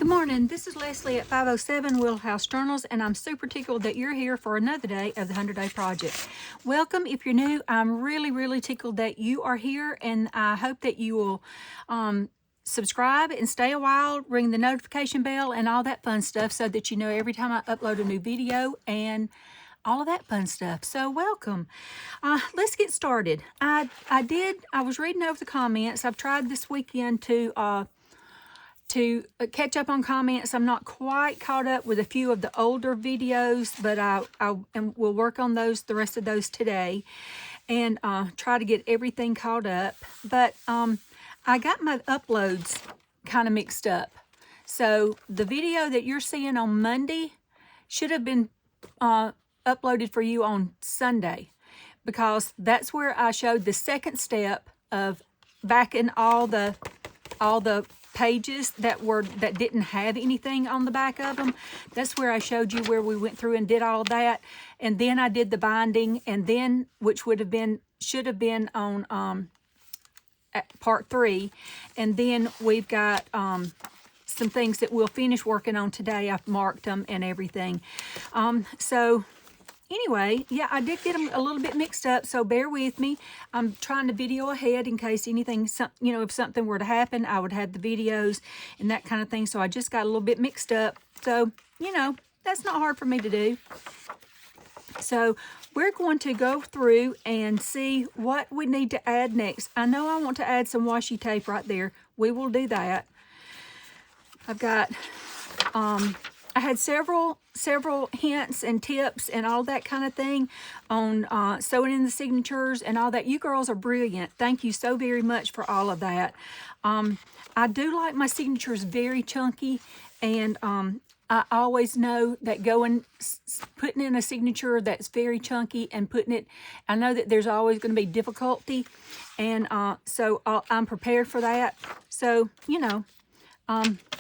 Good morning, this is Leslie at 507 Willow House Journals, and I'm super tickled that you're here for another day of the 100-Day Project. Welcome. If you're new, I'm really tickled that you are here, and I hope that you will subscribe and stay a while, ring the notification bell and all that fun stuff so that you know every time I upload a new video and all of that fun stuff. So welcome. Let's get started. I was reading over the comments. I've tried this weekend to catch up on comments. I'm not quite caught up with a few of the older videos, but we'll work on the rest of those today, and try to get everything caught up. But I got my uploads kind of mixed up. So the video that you're seeing on Monday should have been uploaded for you on Sunday, because that's where I showed the second step of backing all the pages that didn't have anything on the back of them. That's where I showed you where we went through and did all that, and then I did the binding, and then which should have been on part 3, and then we've got some things that we'll finish working on today. I've marked them and everything. So anyway, yeah, I did get them a little bit mixed up, so bear with me. I'm trying to video ahead in case anything, if something were to happen, I would have the videos and that kind of thing. So I just got a little bit mixed up. So, that's not hard for me to do. So we're going to go through and see what we need to add next. I know I want to add some washi tape right there. We will do that. I've got, I had several hints and tips and all that kind of thing on sewing in the signatures and all that. You girls are brilliant. Thank you so very much for all of that. I do like my signatures very chunky, and I always know that putting in a signature that's very chunky and I know that there's always going to be difficulty, and so I'm prepared for that. So,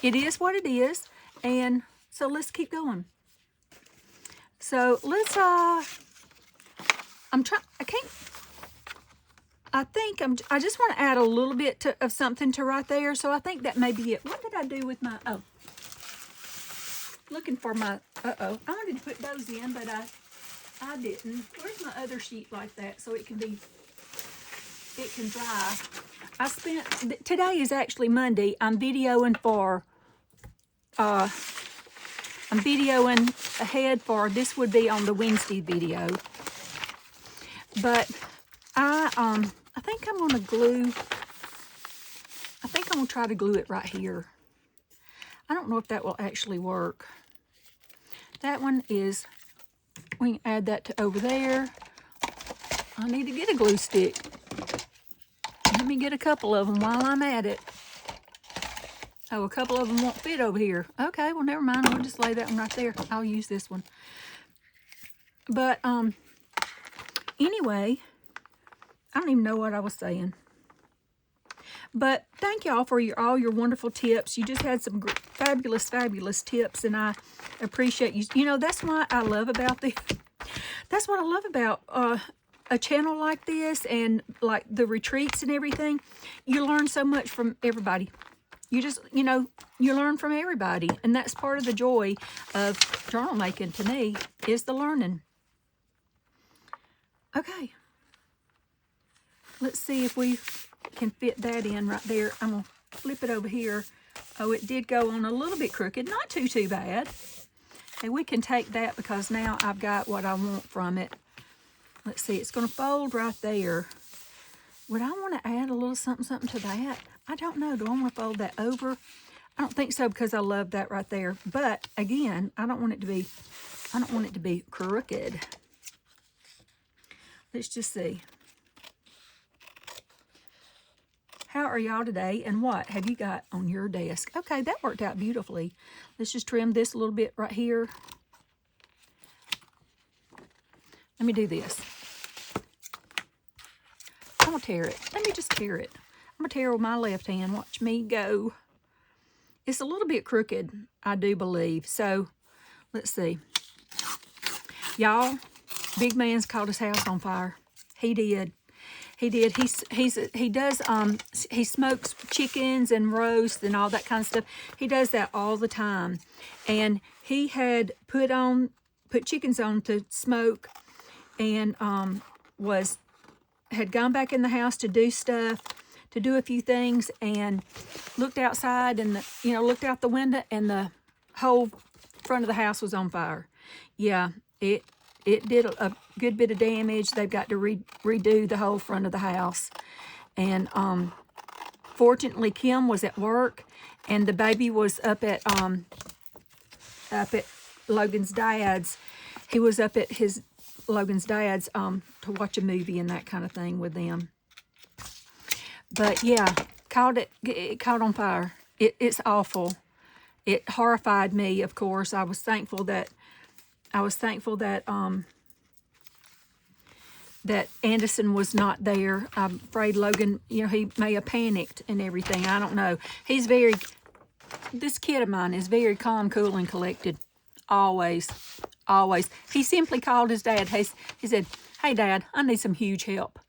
it is what it is, and so let's keep going. So let's, I just want to add a little bit of something to right there. So I think that may be it. What did I do with my, looking for my, I wanted to put those in, but I didn't. Where's my other sheet like that so it can dry? Today is actually Monday. I'm videoing ahead for, this would be on the Wednesday video. But I think I'm going to try to glue it right here. I don't know if that will actually work. That one is, we can add that to over there. I need to get a glue stick. Let me get a couple of them while I'm at it. Oh, a couple of them won't fit over here. Okay, well, never mind. We'll just lay that one right there. I'll use this one. But, anyway, I don't even know what I was saying. But thank y'all for all your wonderful tips. You just had some fabulous tips, and I appreciate you. That's what I love about this. That's what I love about a channel like this, and like the retreats and everything. You learn so much from everybody. You just, you learn from everybody. And that's part of the joy of journal making to me, is the learning. Okay. Let's see if we can fit that in right there. I'm going to flip it over here. Oh, it did go on a little bit crooked. Not too bad. Okay, we can take that because now I've got what I want from it. Let's see. It's going to fold right there. Would I want to add a little something to that? I don't know. Do I want to fold that over? I don't think so, because I love that right there. But again, I don't want it to be crooked. Let's just see. How are y'all today, and what have you got on your desk? Okay, that worked out beautifully. Let's just trim this a little bit right here. Let me do this. I'm going to tear it. Let me just tear it. I'm going to tear with my left hand. Watch me go. It's a little bit crooked, I do believe. So, let's see. Y'all, Big Man's caught his house on fire. He did. He did. He smokes chickens and roasts and all that kind of stuff. He does that all the time. And he had put chickens on to smoke, and had gone back in the house to do stuff, to do a few things, and looked outside and looked out the window, and the whole front of the house was on fire. Yeah, it did a good bit of damage. They've got to redo the whole front of the house. And fortunately, Kim was at work, and the baby was up at Logan's dad's. He was up at Logan's dad's to watch a movie and that kind of thing with them. But yeah, it caught on fire. It's awful. It horrified me, of course. I was thankful that that Anderson was not there. I'm afraid Logan, he may have panicked and everything. I don't know. This kid of mine is very calm, cool, and collected. Always. Always. He simply called his dad. He said, "Hey, Dad, I need some huge help."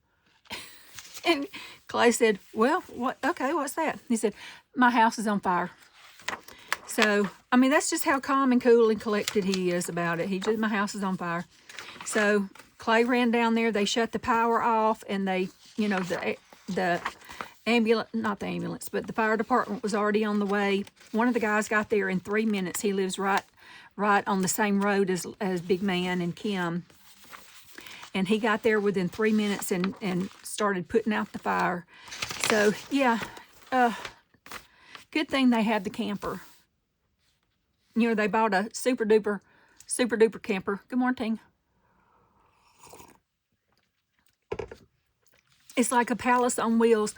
And Clay said, "Well, what? Okay, what's that?" He said, "My house is on fire." So, I mean, that's just how calm and cool and collected he is about it. My house is on fire. So Clay ran down there. They shut the power off, and they, the ambulance, not the ambulance, but the fire department was already on the way. One of the guys got there in 3 minutes. He lives right on the same road as Big Man and Kim. And he got there within 3 minutes and started putting out the fire. So, yeah, good thing they had the camper. They bought a super duper camper. Good morning. It's like a palace on wheels.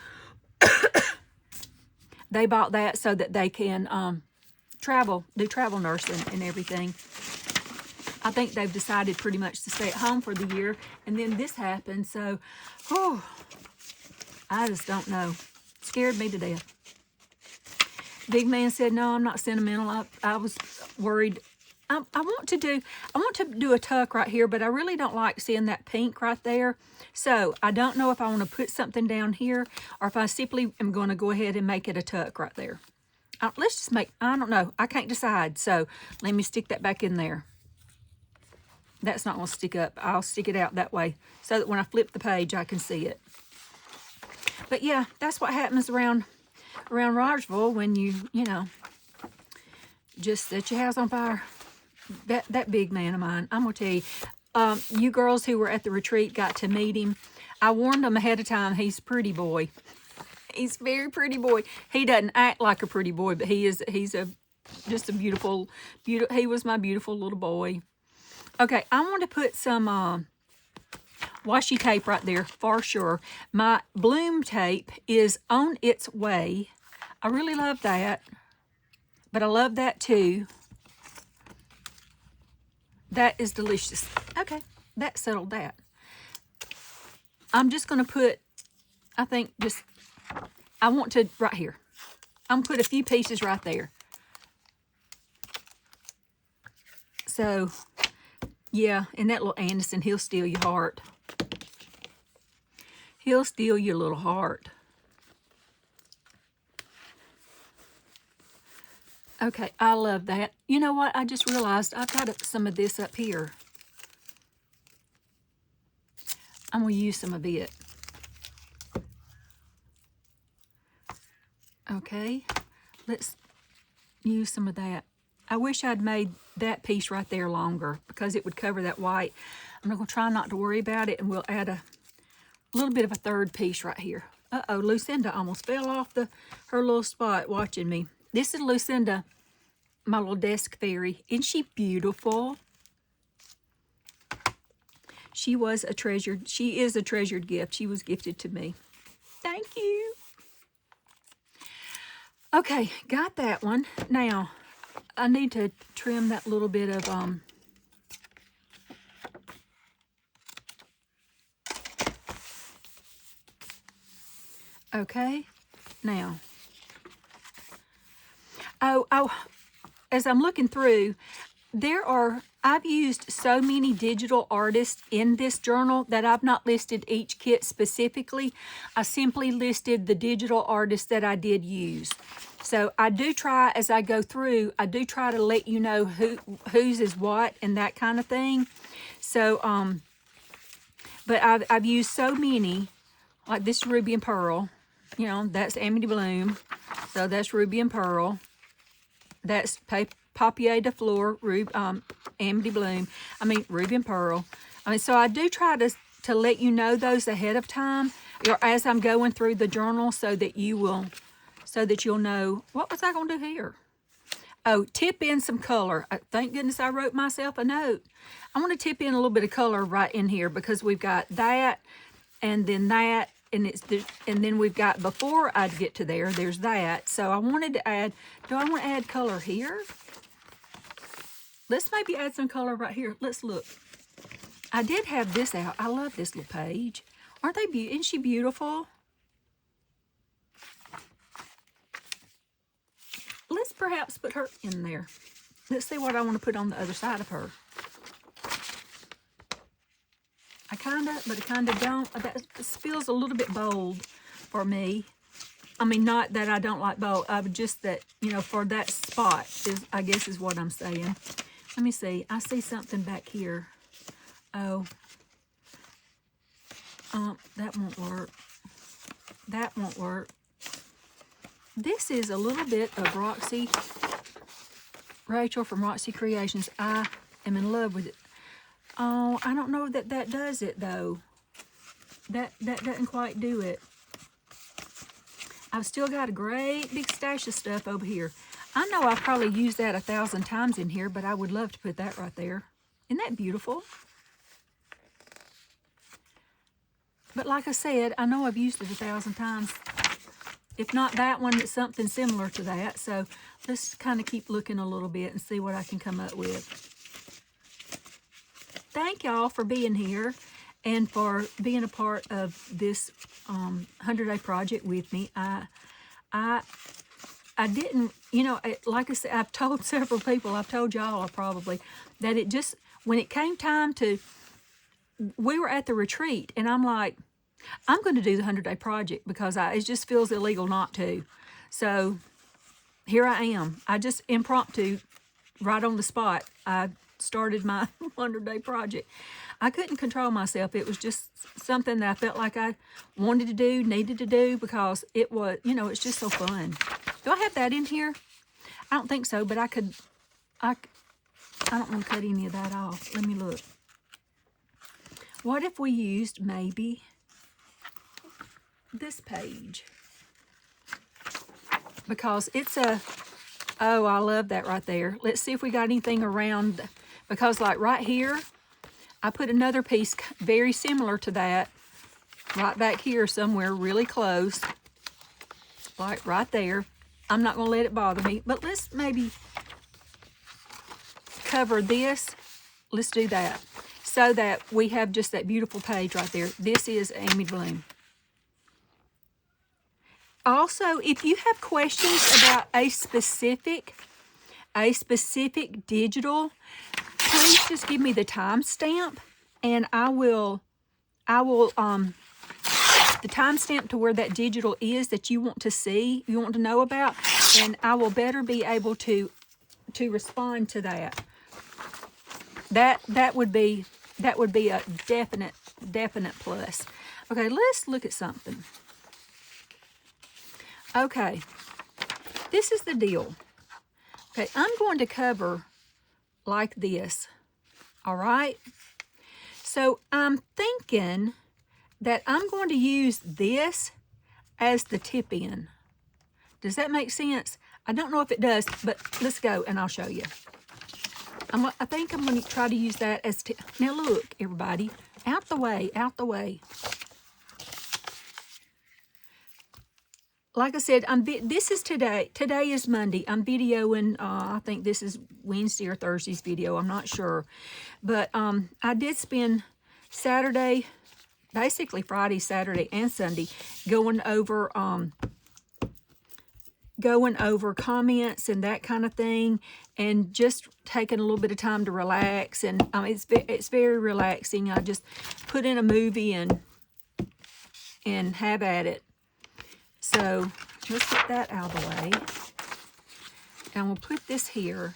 They bought that so that they can do travel nursing and everything. I think they've decided pretty much to stay at home for the year, and then this happened. So, I just don't know. Scared me to death. Big Man said, "No, I'm not sentimental. I was worried. I want to do a tuck right here, but I really don't like seeing that pink right there. So I don't know if I want to put something down here, or if I simply am going to go ahead and make it a tuck right there. Let's just I don't know. I can't decide. So let me stick that back in there. That's not going to stick up. I'll stick it out that way so that when I flip the page, I can see it. But yeah, that's what happens around Rogersville when you just set your house on fire. That big man of mine, I'm going to tell you, you girls who were at the retreat got to meet him. I warned them ahead of time. He's a pretty boy. He's a very pretty boy. He doesn't act like a pretty boy, but he's just a beautiful, he was my beautiful little boy. Okay, I want to put some washi tape right there for sure. My bloom tape is on its way. I really love that, but I love that too. That is delicious. Okay, that settled that. I'm just going to put, I want to, right here. I'm going to put a few pieces right there. So, yeah, and that little Anderson, he'll steal your heart. He'll steal your little heart. Okay, I love that. You know what? I just realized I've got some of this up here. I'm going to use some of it. Okay, let's use some of that. I wish I'd made that piece right there longer because it would cover that white. I'm going to try not to worry about it, and we'll add a little bit of a third piece right here. Uh-oh, Lucinda almost fell off her little spot watching me. This is Lucinda, my little desk fairy. Isn't she beautiful? She is a treasured gift. She was gifted to me. Thank you. Okay, got that one. Now, I need to trim that little bit of, okay, now, as I'm looking through, I've used so many digital artists in this journal that I've not listed each kit specifically. I simply listed the digital artists that I did use. So I do try, as I go through, I do try to let you know whose is what and that kind of thing. So, but I've used so many, like this Ruby and Pearl. You know, that's Amity Bloom. So that's Ruby and Pearl. That's Papier de Fleur, Amity Bloom. I mean, Ruby and Pearl. I mean, so I do try to let you know those ahead of time, or as I'm going through the journal, so that you'll know. What was I going to do here? Oh, tip in some color. Thank goodness I wrote myself a note. I want to tip in a little bit of color right in here, because we've got that, and then that, and then we've got, before I get to there, there's that. So I wanted to add, do I want to add color here? Let's maybe add some color right here. Let's look. I did have this out. I love this little page. Aren't they beautiful? Isn't she beautiful? Let's perhaps put her in there. Let's see what I want to put on the other side of her. I kind of, but I kind of don't. This feels a little bit bold for me. I mean, not that I don't like bold. Just that, you know, for that spot, I guess is what I'm saying. Let me see. I see something back here. Oh. That won't work. That won't work. This is a little bit of Rachel from Roxy Creations. I am in love with it. Oh, I don't know that does it, though. That doesn't quite do it. I've still got a great big stash of stuff over here. I know I've probably used that 1,000 times in here, but I would love to put that right there. Isn't that beautiful? But like I said, I know I've used it 1,000 times. If not that one, it's something similar to that. So let's kind of keep looking a little bit and see what I can come up with. Thank y'all for being here and for being a part of this 100-day project with me. I didn't, you know, like I said, I've told several people, I've told y'all probably, that it just, when it came time to, we were at the retreat, and I'm like, I'm going to do the 100-day project because it just feels illegal not to. So here I am. I just impromptu, right on the spot, I started my 100-day project. I couldn't control myself. It was just something that I felt like I wanted to do, needed to do, because it was, you know, it's just so fun. Do I have that in here? I don't think so, but I don't want to cut any of that off. Let me look. What if we used maybe this page? Because it's oh, I love that right there. Let's see if we got anything around, because like right here, I put another piece very similar to that right back here somewhere really close, like right there. I'm not going to let it bother me, but let's maybe cover this. Let's do that so that we have just that beautiful page right there. This is Amity Bloom. Also, if you have questions about a specific digital, please just give me the timestamp, and I will the timestamp to where that digital is that you want to see, you want to know about, and I will better be able to respond to that. That would be a definite plus. Okay, let's look at something. Okay, this is the deal. Okay, I'm going to cover like this, all right? So I'm thinking that I'm going to use this as the tip in. Does that make sense? I don't know if it does, but let's go and I'll show you. I think I'm going to try to use that as tip. Now look, everybody, out the way, out the way. Like I said, this is today. Today is Monday. I'm videoing, I think this is Wednesday or Thursday's video. I'm not sure. But I did spend Saturday, basically Friday, Saturday, and Sunday going over going over comments and that kind of thing, and just taking a little bit of time to relax. And it's very relaxing. I just put in a movie and have at it. So let's get that out of the way. And we'll put this here.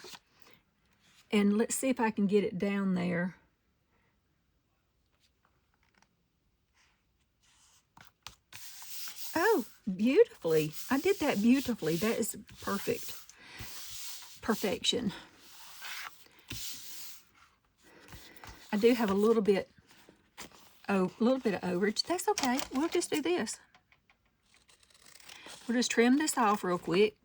And let's see if I can get it down there. Oh, beautifully. I did that beautifully. That is perfect. Perfection. I do have a little bit of overage. That's okay. We'll just do this. We'll just trim this off real quick.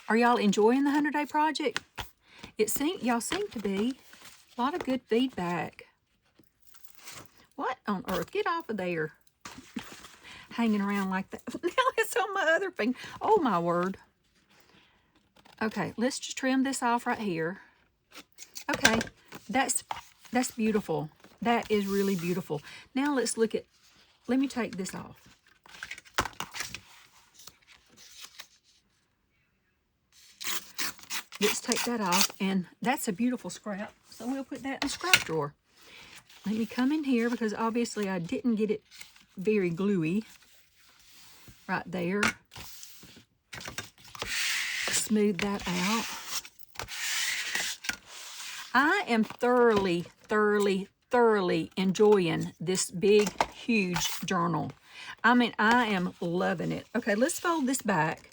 Are y'all enjoying the 100-day project? Y'all seem to be. A lot of good feedback. What on earth? Get off of there. Hanging around like that. Now it's on my other finger. Oh, my word. Okay, let's just trim this off right here. Okay, that's beautiful. That is really beautiful. Now let's look at, let me take this off. Let's take that off, and that's a beautiful scrap. So we'll put that in the scrap drawer. Let me come in here, because obviously I didn't get it very gluey right there. Smooth that out. I am thoroughly enjoying this big, huge journal. I mean, I am loving it. Okay, let's fold this back.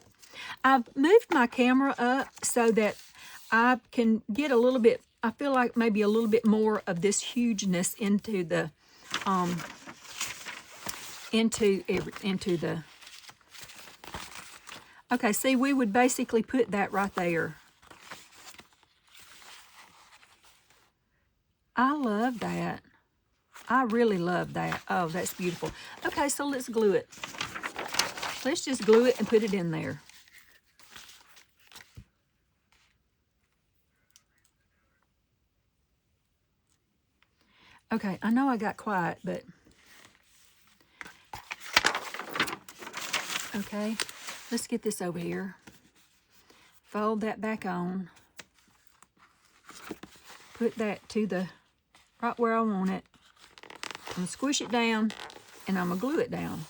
I've moved my camera up so that I can get a little bit, I feel like maybe a little bit more of this hugeness into the, okay, see, we would basically put that right there. I love that. I really love that. Oh, that's beautiful. Okay, so let's glue it. Let's just glue it and put it in there. Okay, I know I got quiet, but... Okay, let's get this over here. Fold that back on. Put that to the... right where I want it. I'm going to squish it down, and I'm going to glue it down.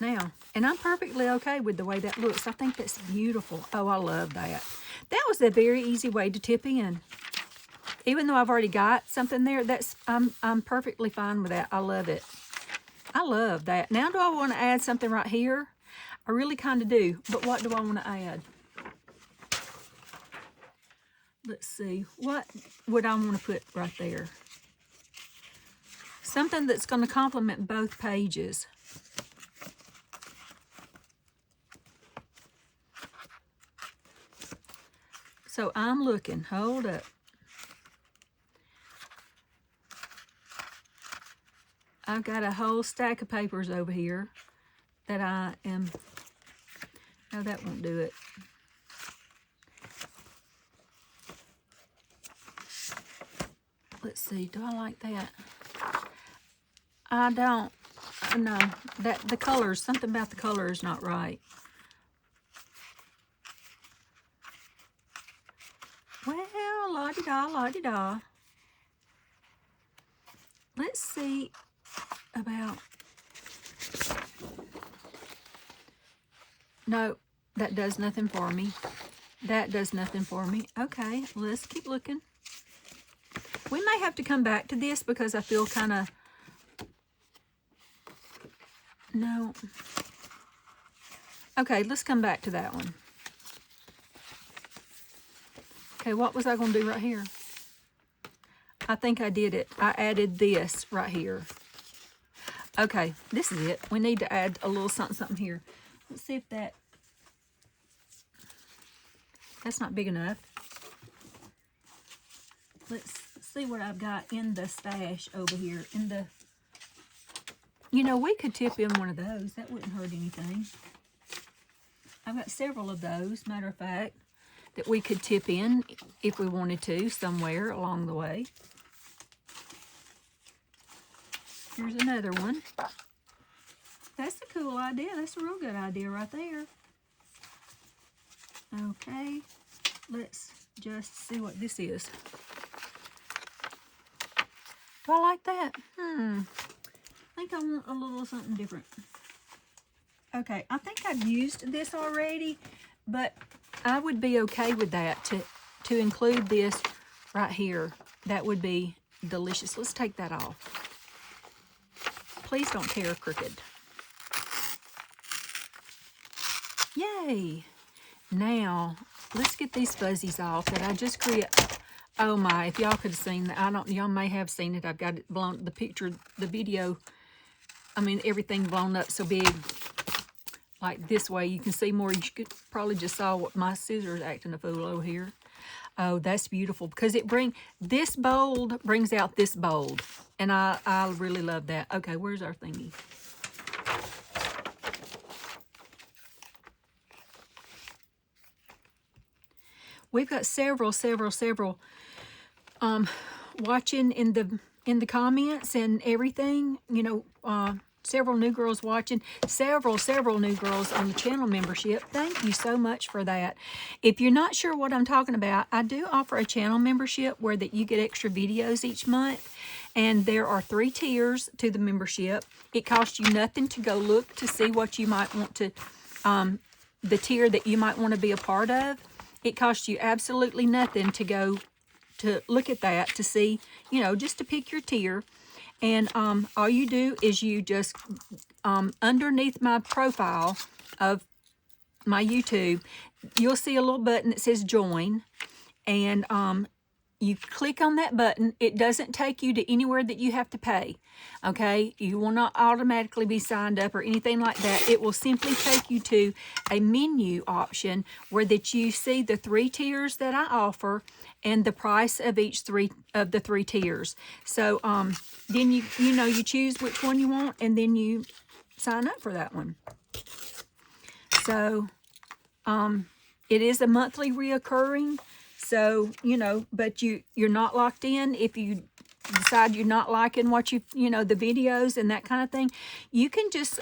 Now, and I'm perfectly okay with the way that looks. I think that's beautiful. Oh, I love that. That was a very easy way to tip in. Even though I've already got something there, I'm perfectly fine with that. I love it. I love that. Now, do I want to add something right here? I really kind of do. But what do I want to add? Let's see. What would I want to put right there? Something that's going to complement both pages. So I'm looking. Hold up. I've got a whole stack of papers over here that I am... No, that won't do it. Let's see. Do I like that? I don't. No. The colors, something about the color is not right. Well, la-di-da, la-di-da. Let's see about... No, that does nothing for me. That does nothing for me. Okay, let's keep looking. We may have to come back to this because I feel kind of... No. Okay, let's come back to that one. Okay, what was I going to do right here? I think I did it. I added this right here. Okay, this is it. We need to add a little something here. Let's see if that... That's not big enough. Let's see what I've got in the stash over here. In the... You know, we could tip in one of those. That wouldn't hurt anything. I've got several of those, matter of fact, that we could tip in if we wanted to somewhere along the way. Here's another one. That's a cool idea. That's a real good idea right there. Okay, let's just see what this is. Do I like that? I think I want a little something different. Okay, I think I've used this already, but I would be okay with that to include this right here. That would be delicious. Let's take that off. Please don't tear crooked. Yay! Now, let's get these fuzzies off that I just created. Oh my, if y'all could have seen that. Y'all may have seen it. I've got it blown, the picture, the video, I mean, everything blown up so big. Like this way, you can see more. You could probably just saw what my scissors acting a fool over here. Oh, that's beautiful because this bold brings out this bold. And I really love that. Okay, where's our thingy? We've got several watching in the comments and everything. You know, several new girls watching, several new girls on the channel membership. Thank you so much for that. If you're not sure what I'm talking about, I do offer a channel membership where that you get extra videos each month. And there are 3 tiers to the membership. It costs you nothing to go look to see what you might want to, the tier that you might want to be a part of. It costs you absolutely nothing to go to look at that to see, you know, just to pick your tier. And all you do is you just, underneath my profile of my YouTube, you'll see a little button that says join. And you click on that button. It doesn't take you to anywhere that you have to pay. Okay? You will not automatically be signed up or anything like that. It will simply take you to a menu option where that you see the 3 tiers that I offer and the price of each of the 3 tiers. So then you choose which one you want and then you sign up for that one. So it is a monthly reoccurring. So, you know, but you're not locked in. If you decide you're not liking what the videos and that kind of thing, you can just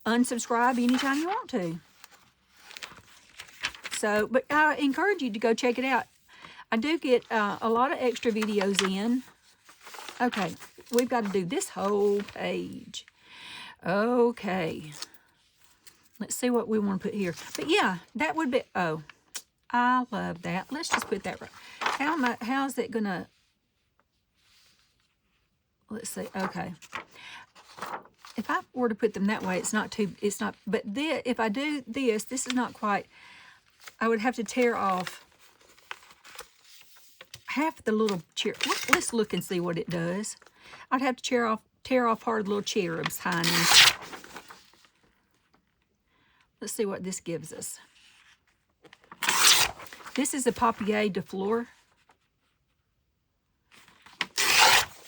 unsubscribe anytime you want to. So, but I encourage you to go check it out. I do get a lot of extra videos in. Okay, we've got to do this whole page. Okay. Let's see what we want to put here. But yeah, that would be, oh, I love that. Let's just put that right. How's it gonna, let's see, okay. If I were to put them that way, but if I do this is not quite, I would have to tear off half the little cherub. Let's look and see what it does. I'd have to tear off part of the little cherub's hiney. Let's see what this gives us. This is a Papier de Fleur.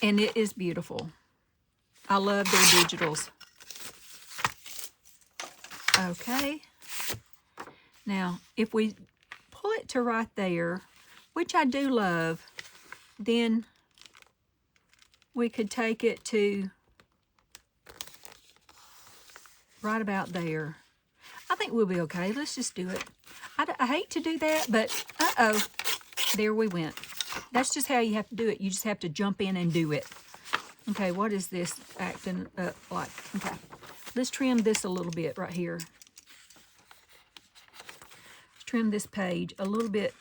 And it is beautiful. I love their digitals. Okay. Now, if we pull it to right there, which I do love, then we could take it to right about there. I think we'll be okay. Let's just do it. I hate to do that, but uh-oh, there we went. That's just how you have to do it. You just have to jump in and do it. Okay, what is this acting up like? Okay, let's trim this a little bit right here. Let's trim this page a little bit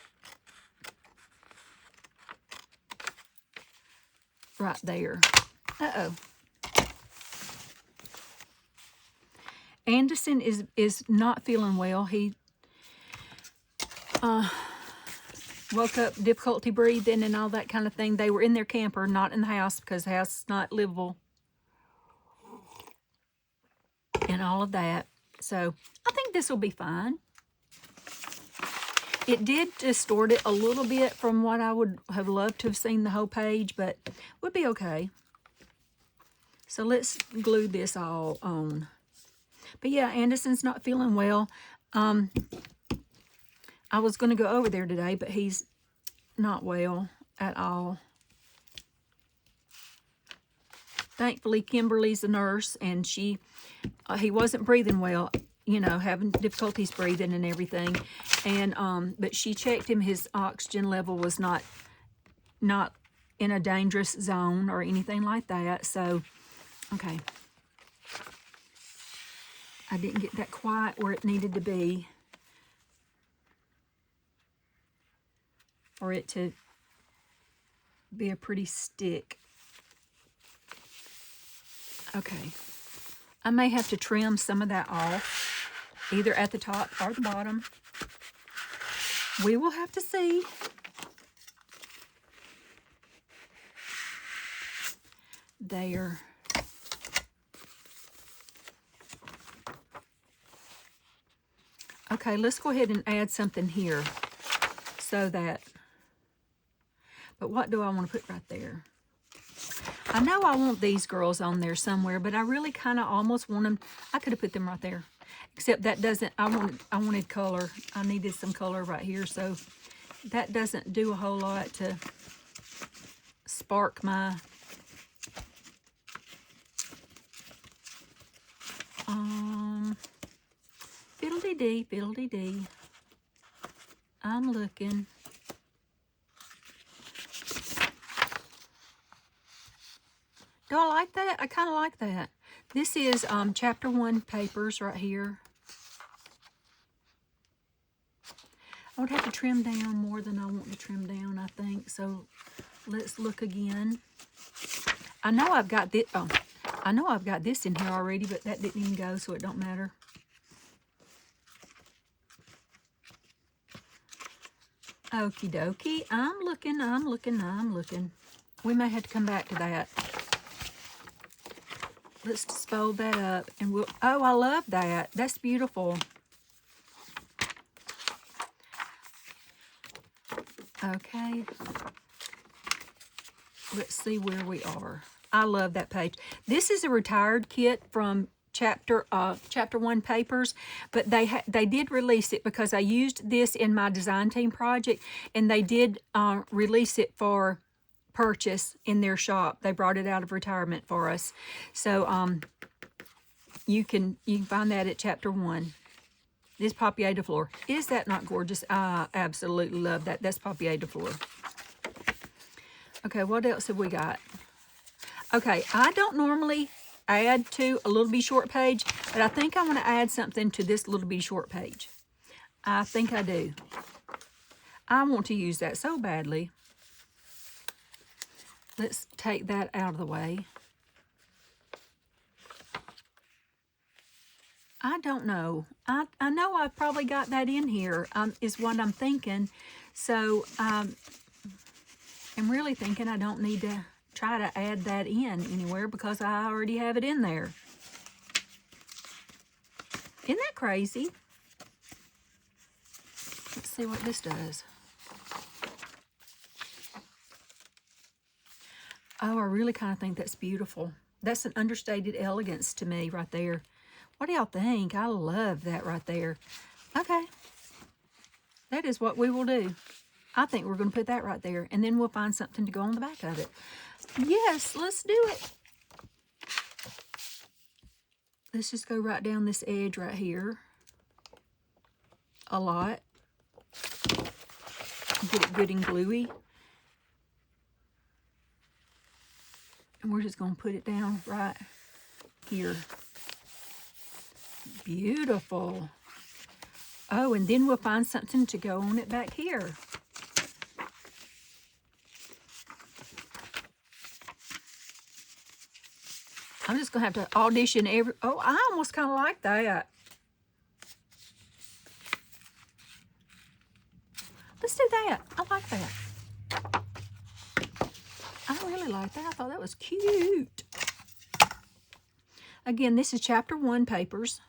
right there. Uh-oh. Anderson is not feeling well. He woke up, difficulty breathing and all that kind of thing. They were in their camper, not in the house because the house is not livable. And all of that. So I think this will be fine. It did distort it a little bit from what I would have loved to have seen the whole page, but would be okay. So let's glue this all on. But yeah, Anderson's not feeling well. I was going to go over there today, but he's not well at all. thankfully Kimberly's a nurse, and he wasn't breathing well, you know, having difficulties breathing and everything. And but she checked him. His oxygen level was not in a dangerous zone or anything like that. So, okay. I didn't get that quite where it needed to be for it to be a pretty stick. Okay. I may have to trim some of that off, either at the top or the bottom. We will have to see. There. Okay, let's go ahead and add something here so that, but what do I want to put right there? I know I want these girls on there somewhere, but I really kind of almost want them. I could have put them right there, except that doesn't, I wanted color. I needed some color right here, so that doesn't do a whole lot to spark my fiddle-dee-dee, fiddle-dee-dee. I'm looking. Do I like that? I kind of like that. This is chapter 1 papers right here. I would have to trim down more than I want to trim down, I think. So let's look again. I know I've got this. Oh, I know I've got this in here already, but that didn't even go, so it don't matter. Okie dokie. I'm looking, I'm looking, I'm looking. We may have to come back to that. Let's just fold that up and we'll, oh, I love that. That's beautiful. Okay. Let's see where we are. I love that page. This is a retired kit from chapter 1 papers, but they did release it because I used this in my design team project, and they did release it for purchase in their shop. They brought it out of retirement for us. So you can find that at chapter 1. This Papier de Fleur. Is that not gorgeous? I absolutely love that. That's Papier de Fleur. Okay, what else have we got? Okay, I don't normally add to a little bitty short page, but I think I want to add something to this little bitty short page. I think I do. I want to use that so badly. Let's take that out of the way. I don't know. I know I've probably got that in here, is what I'm thinking. So I'm really thinking I don't need to try to add that in anywhere because I already have it in there. Isn't that crazy? Let's see what this does. Oh, I really kind of think that's beautiful. That's an understated elegance to me right there. What do y'all think? I love that right there. Okay. That is what we will do. I think we're going to put that right there, and then we'll find something to go on the back of it. Yes, let's do it. Let's just go right down this edge right here. A lot. Get it good and gluey. And we're just going to put it down right here. Beautiful. Oh, and then we'll find something to go on it back here. I'm just going to have to audition every... Oh, I almost kind of like that. Let's do that. I like that. I really like that. I thought that was cute. Again, this is chapter 1 papers.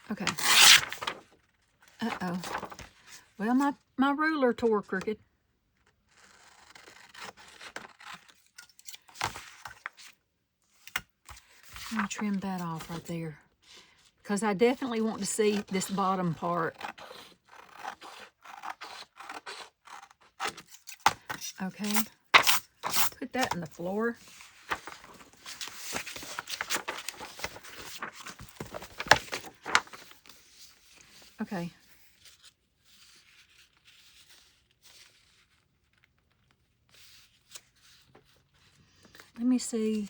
Okay. Uh-oh. Well, my ruler tore crooked. Let me trim that off right there, because I definitely want to see this bottom part. Okay, put that in the floor. Okay. Let me see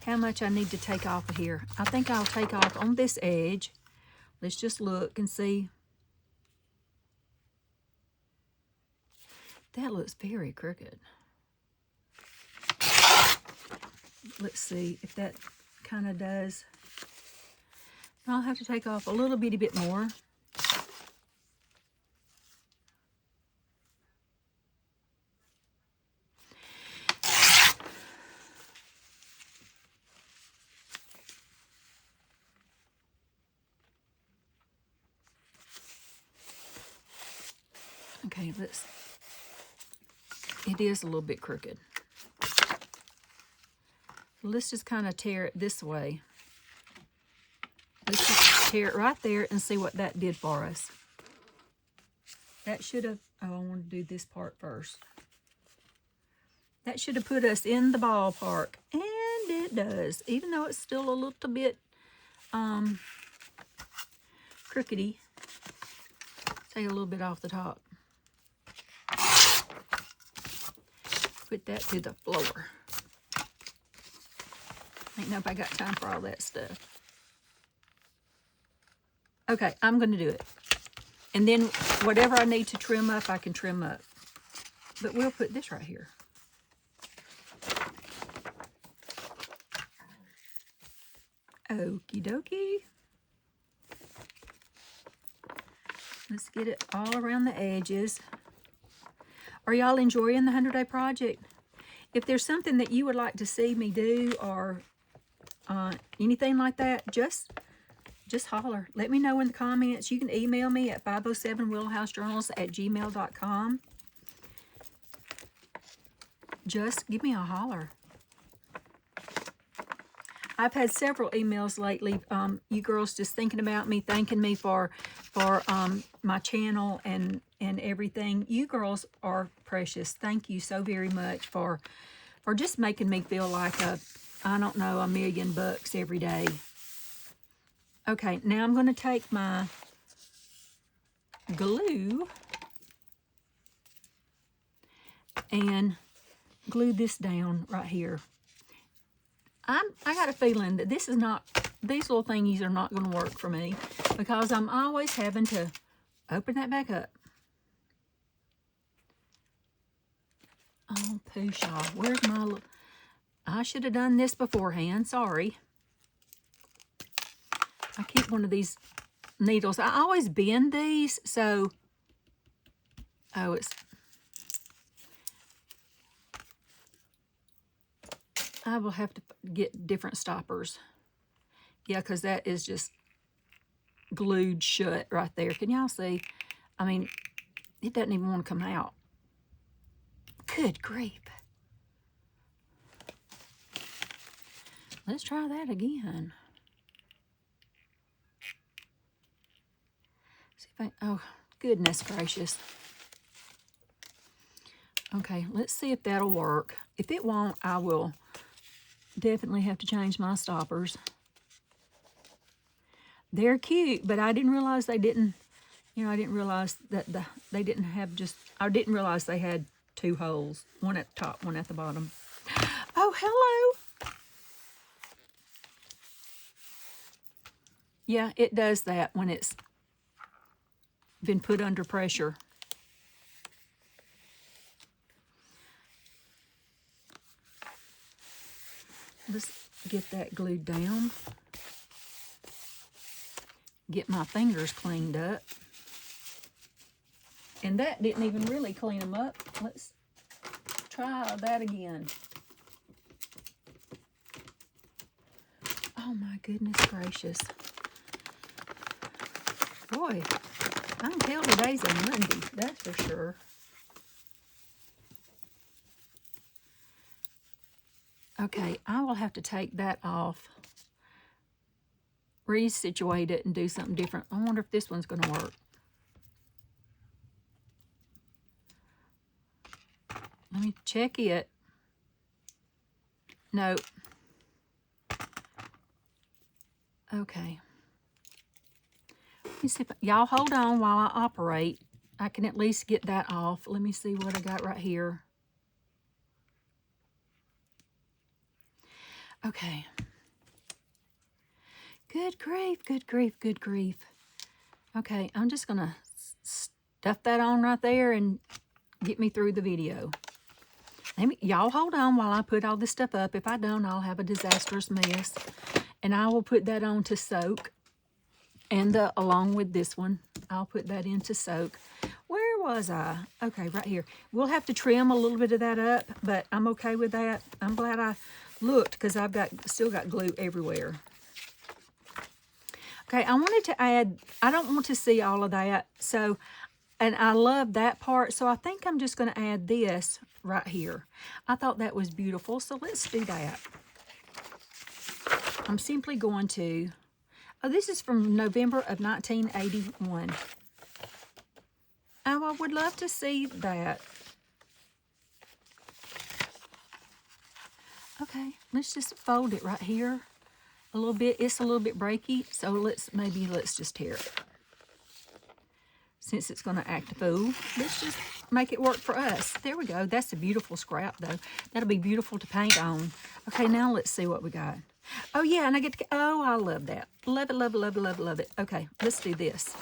how much I need to take off of here. I think I'll take off on this edge. Let's just look and see. That looks very crooked. Let's see if that kind of does. I'll have to take off a little bitty bit more. Okay, it is a little bit crooked. Let's just kind of tear it this way. Let's just tear it right there and see what that did for us. That should have, oh, I want to do this part first. That should have put us in the ballpark, and it does, even though it's still a little bit crookedy. Take a little bit off the top. Put that to the floor. Ain't nobody got time for all that stuff. Okay, I'm going to do it. And then whatever I need to trim up, I can trim up. But we'll put this right here. Okie dokie. Let's get it all around the edges. Are y'all enjoying the 100-day project? If there's something that you would like to see me do or anything like that, just holler. Let me know in the comments. You can email me at 507willowhousejournals@gmail.com. Just give me a holler. I've had several emails lately. You girls just thinking about me, thanking me for my channel and everything. You girls are precious. Thank you so very much for just making me feel like I don't know, $1,000,000 every day. Okay, now I'm going to take my glue and glue this down right here. I got a feeling that these little thingies are not going to work for me because I'm always having to open that back up. Oh, Pooshaw, where's my... I should have done this beforehand, sorry. I keep one of these needles. I always bend these, so... Oh, it's... I will have to get different stoppers. Yeah, because that is just glued shut right there. Can y'all see? I mean, it doesn't even want to come out. Good grief. Let's try that again. See if oh, goodness gracious. Okay, let's see if that'll work. If it won't, I will definitely have to change my stoppers. They're cute, but I didn't realize they didn't, I didn't realize that they didn't have I didn't realize they had 2 holes. One at the top, one at the bottom. Oh, hello. Yeah, it does that when it's been put under pressure. Let's get that glued down. Get my fingers cleaned up. And that didn't even really clean them up. Let's try that again. Oh my goodness gracious. Boy, I can tell today's a Monday, that's for sure. Okay, I will have to take that off, resituate it, and do something different. I wonder if this one's going to work. Let me check it. No. Okay. Let me see if y'all hold on while I operate. I can at least get that off. Let me see what I got right here. Okay. Good grief, good grief, good grief. Okay, I'm just gonna stuff that on right there and get me through the video. Y'all hold on while I put all this stuff up. If I don't, I'll have a disastrous mess. And I will put that on to soak. And along with this one, I'll put that in to soak. Where was I? Okay, right here. We'll have to trim a little bit of that up, but I'm okay with that. I'm glad I looked because I've still got glue everywhere. Okay, I wanted to add, I don't want to see all of that. So, and I love that part. So I think I'm just going to add this right here. I thought that was beautiful. So let's do that. I'm simply going to, oh, this is from November of 1981. Oh, I would love to see that. Okay, let's just fold it right here a little bit. It's a little bit breaky, so let's just tear it. Since it's going to act a fool, let's just make it work for us. There we go. That's a beautiful scrap, though. That'll be beautiful to paint on. Okay, now let's see what we got. Oh, yeah, and I get to, oh, I love that. Love it, love it, love it, love it, love it. Okay, let's do this.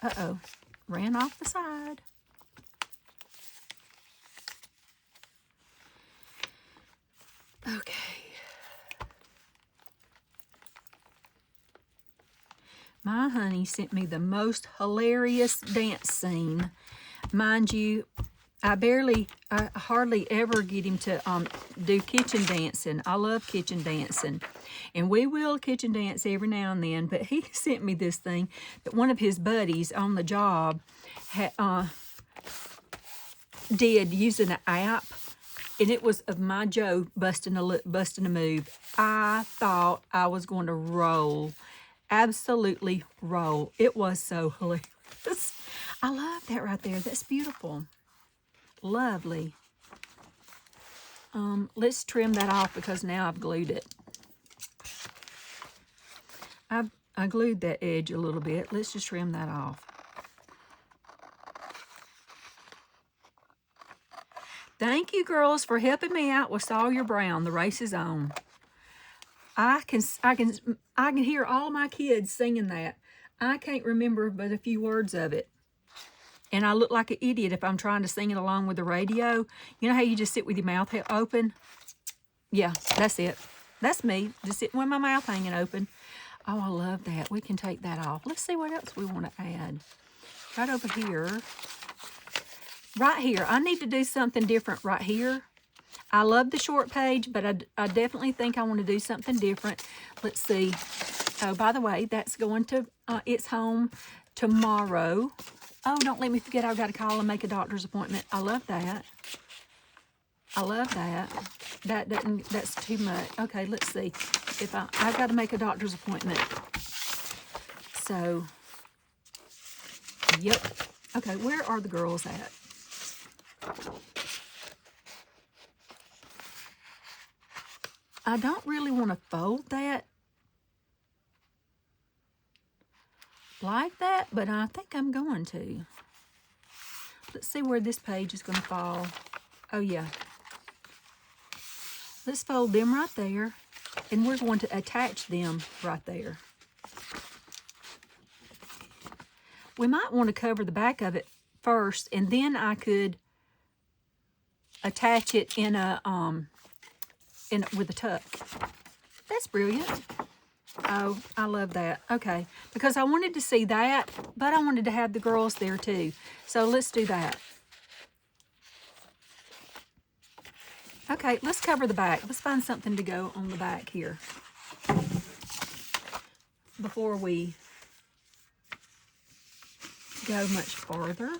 Uh-oh, ran off the side. Okay. My honey sent me the most hilarious dance scene. Mind you, I hardly ever get him to do kitchen dancing. I love kitchen dancing. And we will kitchen dance every now and then. But he sent me this thing that one of his buddies on the job did using an app. And it was of my Joe busting a move. I thought I was going to roll. Absolutely roll. It was so hilarious. I love that right there. That's beautiful. Lovely. Let's trim that off because now I've glued it. I glued that edge a little bit. Let's just trim that off. Thank you, girls, for helping me out with Sawyer Brown. The race is on. I can hear all my kids singing that. I can't remember but a few words of it. And I look like an idiot if I'm trying to sing it along with the radio. You know how you just sit with your mouth open? Yeah, that's it. That's me, just sitting with my mouth hanging open. Oh, I love that. We can take that off. Let's see what else we want to add. Right over here. Right here. I need to do something different right here. I love the short page, but I definitely think I want to do something different. Let's see. Oh, by the way, that's going to its home tomorrow. Oh, don't let me forget I've got to call and make a doctor's appointment. I love that. I love that. That's too much. Okay, let's see. If I've got to make a doctor's appointment. So, yep. Okay, where are the girls at? I don't really want to fold that like that, but I think I'm going to. Let's see where this page is going to fall. Oh, yeah. Let's fold them right there, and we're going to attach them right there. We might want to cover the back of it first, and then I could attach it in a with a tuck. That's brilliant. Oh, I love that. Okay, because I wanted to see that, but I wanted to have the girls there too. So let's do that. Okay, let's cover the back. Let's find something to go on the back here before we go much farther.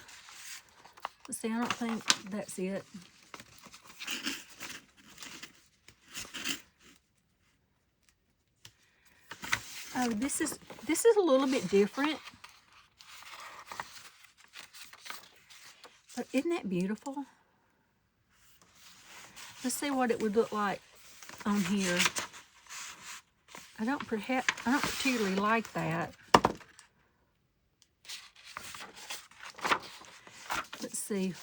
Let's see, I don't think that's it. Oh, this is a little bit different. But isn't that beautiful? Let's see what it would look like on here. I don't particularly like that. Let's see.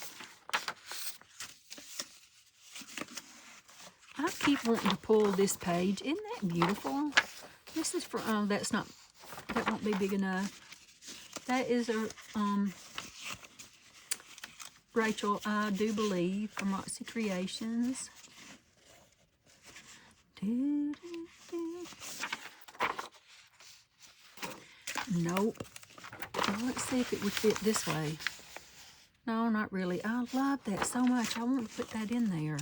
I keep wanting to pull this page. Isn't that beautiful? This is for, that won't be big enough. That is a, Rachel, I do believe, from Roxy Creations. Nope. Well, let's see if it would fit this way. No, not really. I love that so much. I want to put that in there.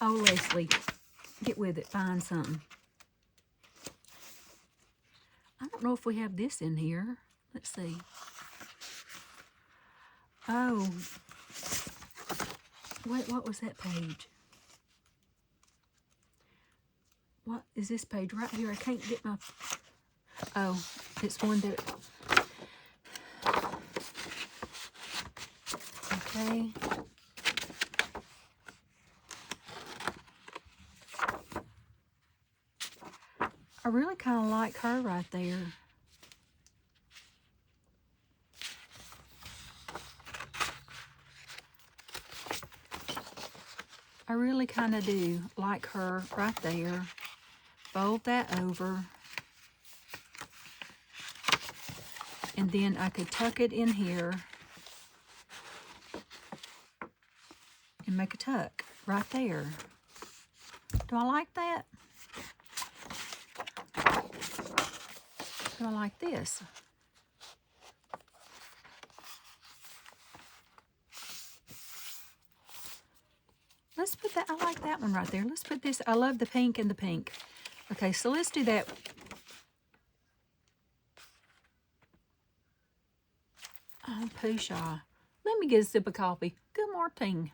Oh, Leslie, get with it. Find something. I don't know if we have this in here. Let's see. Oh. Wait, what was that page? What is this page right here? I can't get my... Oh, it's one that... Okay. I really kind of like her right there. I really kind of do like her right there. Fold that over. And then I could tuck it in here and make a tuck right there. Do I like that? Do I like this? Let's put that, I like that one right there. Let's put this, I love the pink and the pink. Okay, so let's do that. Oh, Pusha. Let me get a sip of coffee. Good morning.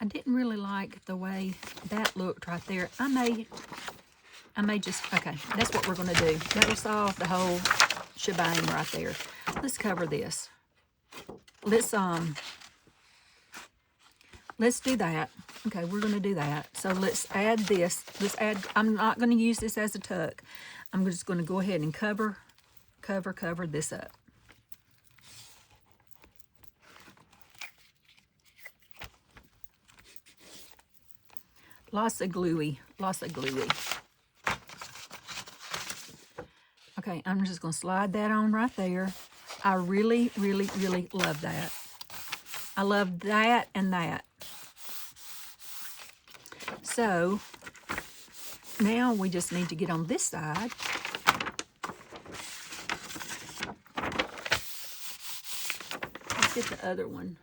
I didn't really like the way that looked right there. I may just, okay, that's what we're gonna do. That'll solve the whole shebang right there. Let's cover this. Let's do that. Okay, we're gonna do that. So let's add this. I'm not gonna use this as a tuck. I'm just gonna go ahead and cover this up. Lots of gluey. Okay, I'm just gonna slide that on right there. I really, really, really love that. I love that and that. So now we just need to get on this side. Let's get the other one.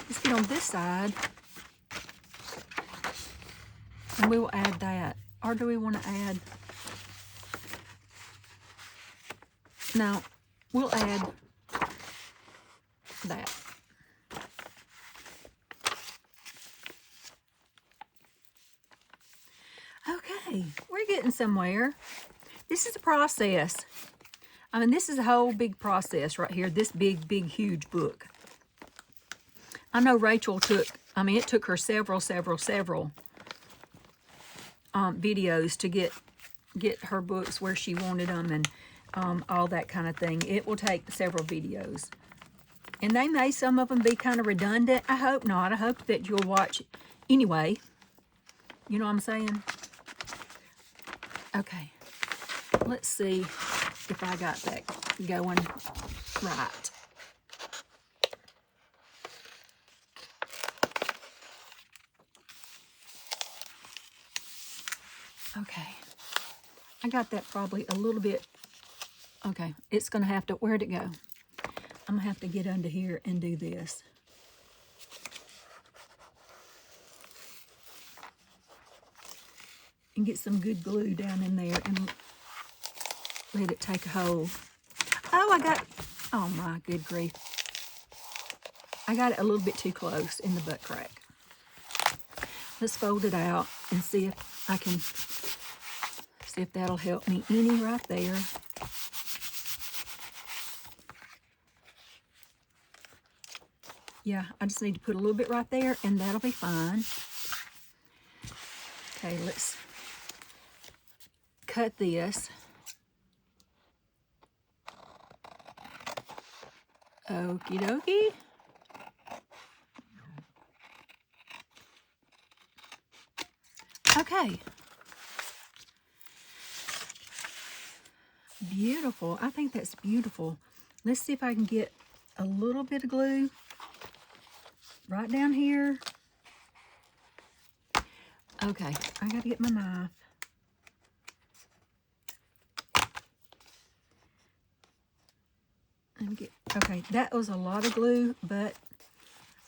Let's get on this side. And we will add that. Or do we want to add? No, we'll add that. Okay, we're getting somewhere. This is a process. I mean, this is a whole big process right here. This big, huge book. I know Rachel it took her several videos to get her books where she wanted them and all that kind of thing. It will take several videos. And they may, some of them, be kind of redundant. I hope not. I hope that you'll watch anyway. You know what I'm saying? Okay. Let's see if I got that going right. Okay. I got that probably a little bit. Okay. It's going to have to, where'd it go? I'm going to have to get under here and do this. And get some good glue down in there and let it take a hold. Oh, Oh my good grief. I got it a little bit too close in the butt crack. Let's fold it out and see if I can, see if that'll help me any right there. Yeah, I just need to put a little bit right there and that'll be fine. Okay, let's cut this. Okie dokie. Okay. Beautiful. I think that's beautiful. Let's see if I can get a little bit of glue right down here. Okay, I gotta get my knife. Okay, that was a lot of glue, but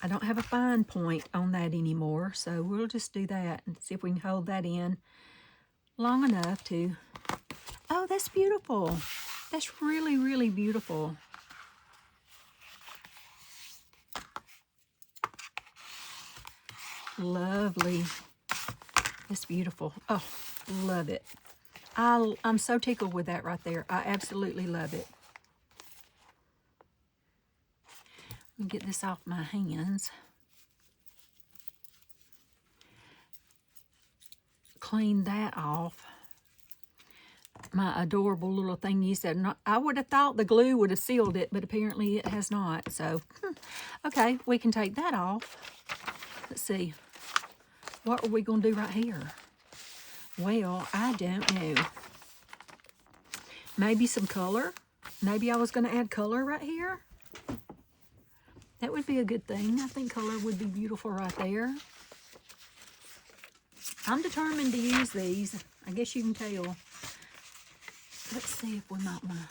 I don't have a fine point on that anymore, so we'll just do that and see if we can hold that in long enough to... Oh, that's beautiful. That's really, really beautiful. Lovely. That's beautiful. Oh, love it. I'm so tickled with that right there. I absolutely love it. Let me get this off my hands. Clean that off. My adorable little thing you said, I would have thought the glue would have sealed it, but apparently it has not. So, okay, we can take that off. Let's see. What are we going to do right here? Well, I don't know. Maybe some color. Maybe I was going to add color right here. That would be a good thing. I think color would be beautiful right there. I'm determined to use these. I guess you can tell. Let's see if we might want to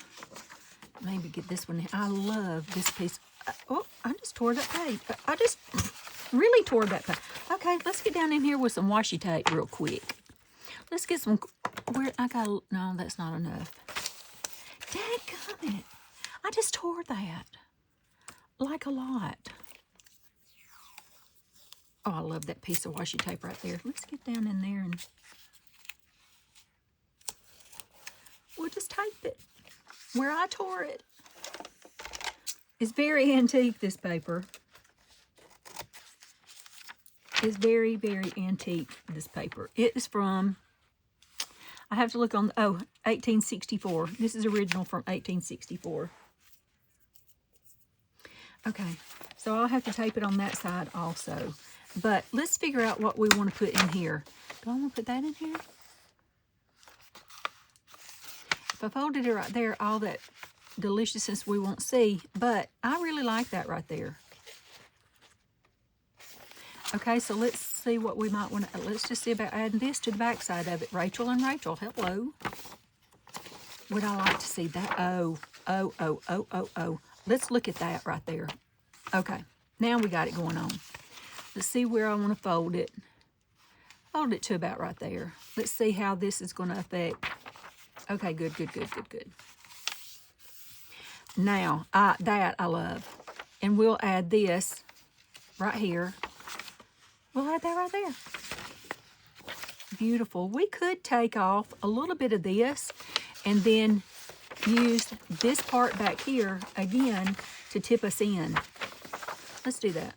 maybe get this one in. I love this piece. Oh, I just tore that tape. I just really tore that tape. Okay, let's get down in here with some washi tape real quick. Let's get some, no, that's not enough. Dadgummit. I just tore that. Like a lot. Oh, I love that piece of washi tape right there. Let's get down in there and we'll just tape it where I tore it. It's very antique, this paper. It's very, very antique, this paper. It is from, I have to look on, 1864. This is original from 1864. Okay, so I'll have to tape it on that side also. But let's figure out what we want to put in here. Do I want to put that in here? If I folded it right there, all that deliciousness we won't see. But I really like that right there. Okay, so let's see what we might want to... Let's just see about adding this to the back side of it. Rachel and Rachel, hello. Would I like to see that? Oh. Let's look at that right there. Okay, now we got it going on. Let's see where I want to fold it. Fold it to about right there. Let's see how this is going to affect. Okay, good. Now, that I love. And we'll add this right here. We'll add that right there. Beautiful. We could take off a little bit of this and then use this part back here again to tip us in. Let's do that.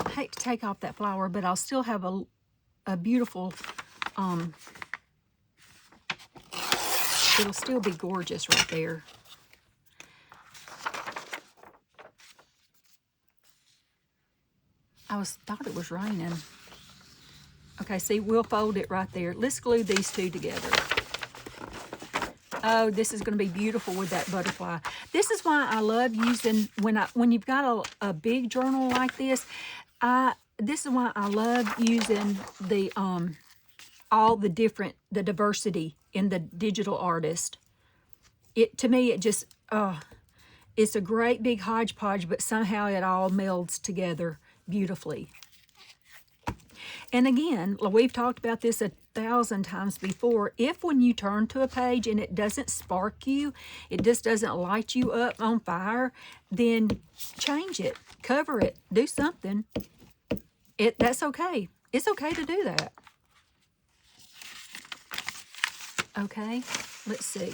I hate to take off that flower, but I'll still have a beautiful, it'll still be gorgeous right there. Thought it was raining. Okay, see, we'll fold it right there. Let's glue these two together. Oh, this is going to be beautiful with that butterfly. This is why I love using, when you've got a big journal like this, this is why I love using the all the diversity in the digital artist. To me, it just, it's a great big hodgepodge, but somehow it all melds together beautifully. And again, we've talked about this 1,000 times before, if when you turn to a page and it doesn't spark you, it just doesn't light you up on fire, then change it, cover it, do something. That's okay. It's okay to do that. Okay, let's see.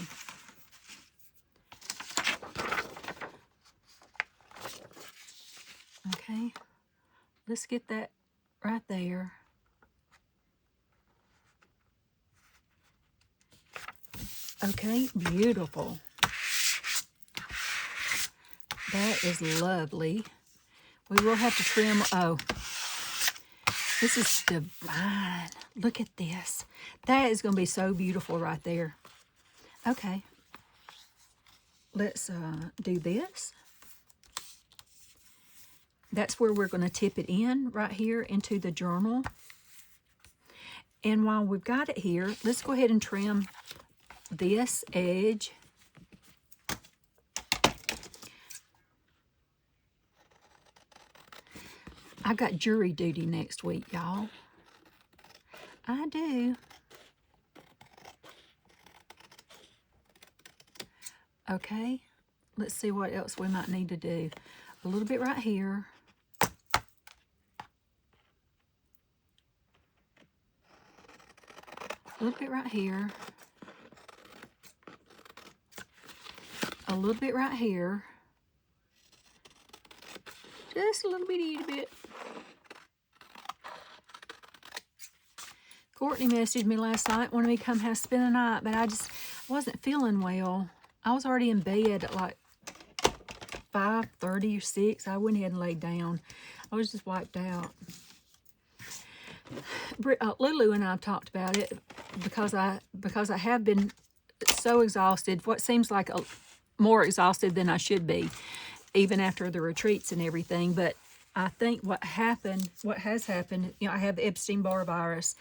Okay, let's get that right there. Okay, beautiful. That is lovely. We will have to trim. Oh, this is divine. Look at this. That is going to be so beautiful right there. Okay. Let's do this. That's where we're going to tip it in right here into the journal. And while we've got it here, let's go ahead and trim this edge. I got jury duty next week, y'all. I do. Okay, let's see what else we might need to do. A little bit right here. A little bit right here. A little bit right here. Just a little bitty bit. Courtney messaged me last night, wanted me to come have spend the night, but I just wasn't feeling well. I was already in bed at like 5:30 or 6. I went ahead and laid down. I was just wiped out. Lulu and I have talked about it because I have been so exhausted. What seems like more exhausted than I should be, even after the retreats and everything. But I think what has happened, you know, I have Epstein-Barr virus,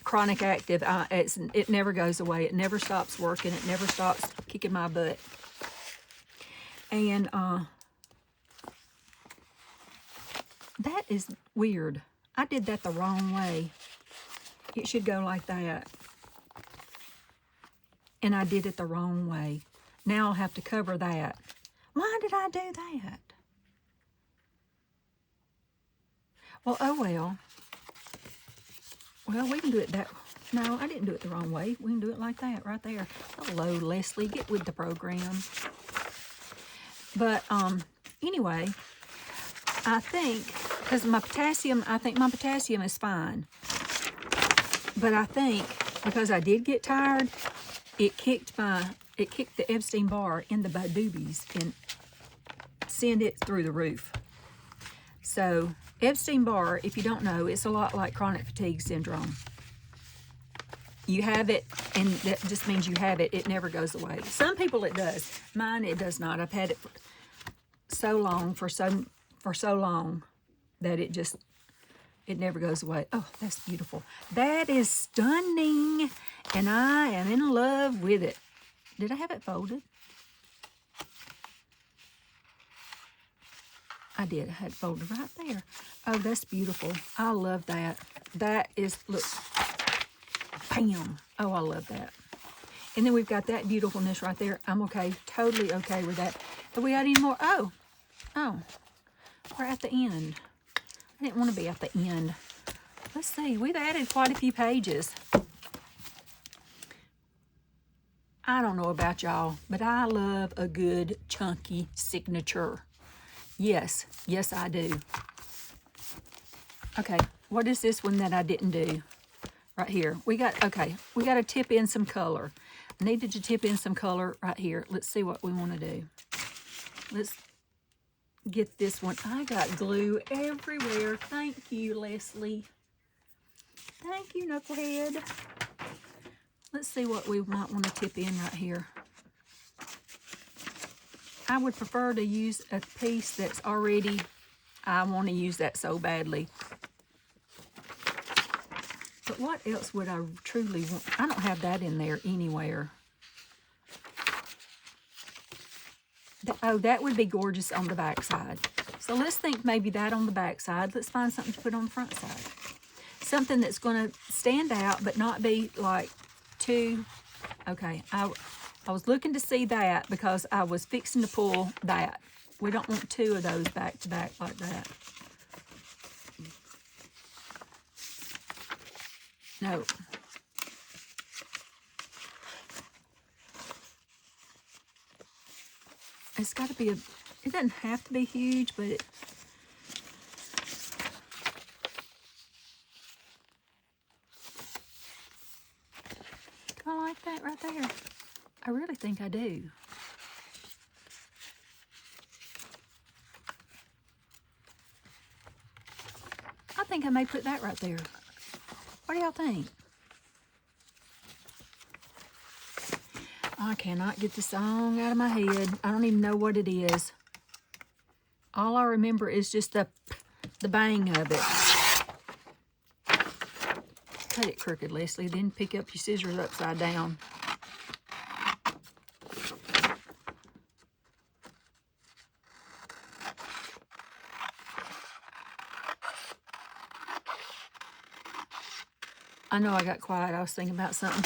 chronic active. It never goes away. It never stops working. It never stops kicking my butt. And that is weird. I did that the wrong way. It should go like that. And I did it the wrong way. Now I'll have to cover that. Why did I do that? Well, oh well. Well, we can do it that. No, I didn't do it the wrong way. We can do it like that, right there. Hello, Leslie. Get with the program. But anyway, I think because my potassium is fine. But I think because I did get tired, it kicked the Epstein-Barr in the doobies and sent it through the roof. So Epstein-Barr, if you don't know, it's a lot like chronic fatigue syndrome. You have it, and that just means you have it. It never goes away. Some people it does. Mine, it does not. I've had it for so long, for so long, that it never goes away. Oh, that's beautiful. That is stunning, and I am in love with it. Did I have it folded? I did. I had it folded right there. Oh, that's beautiful. I love that. That is, look, bam. Oh, I love that. And then we've got that beautifulness right there. I'm okay, totally okay with that. Do we add any more? Oh, we're at the end. I didn't want to be at the end. Let's see, we've added quite a few pages. I don't know about y'all, but I love a good chunky signature. Yes, I do. Okay, what is this one that I didn't do? Right here. We got to tip in some color. I needed to tip in some color right here. Let's see what we want to do. Let's get this one. I got glue everywhere. Thank you, Leslie. Thank you, Knucklehead. Let's see what we might want to tip in right here. I would prefer to use a piece that's already, I want to use that so badly. But what else would I truly want? I don't have that in there anywhere. Oh, that would be gorgeous on the back side. So let's think maybe that on the back side. Let's find something to put on the front side. something that's going to stand out but not be like too, okay, I was looking to see that because I was fixing to pull that. We don't want two of those back to back like that. No. It's got to be it doesn't have to be huge, but it, do I like that right there? I really think I do. I think I may put that right there. What do y'all think? I cannot get the song out of my head. I don't even know what it is. All I remember is just the bang of it. Cut it crooked, Leslie, then pick up your scissors upside down. I know I got quiet. I was thinking about something.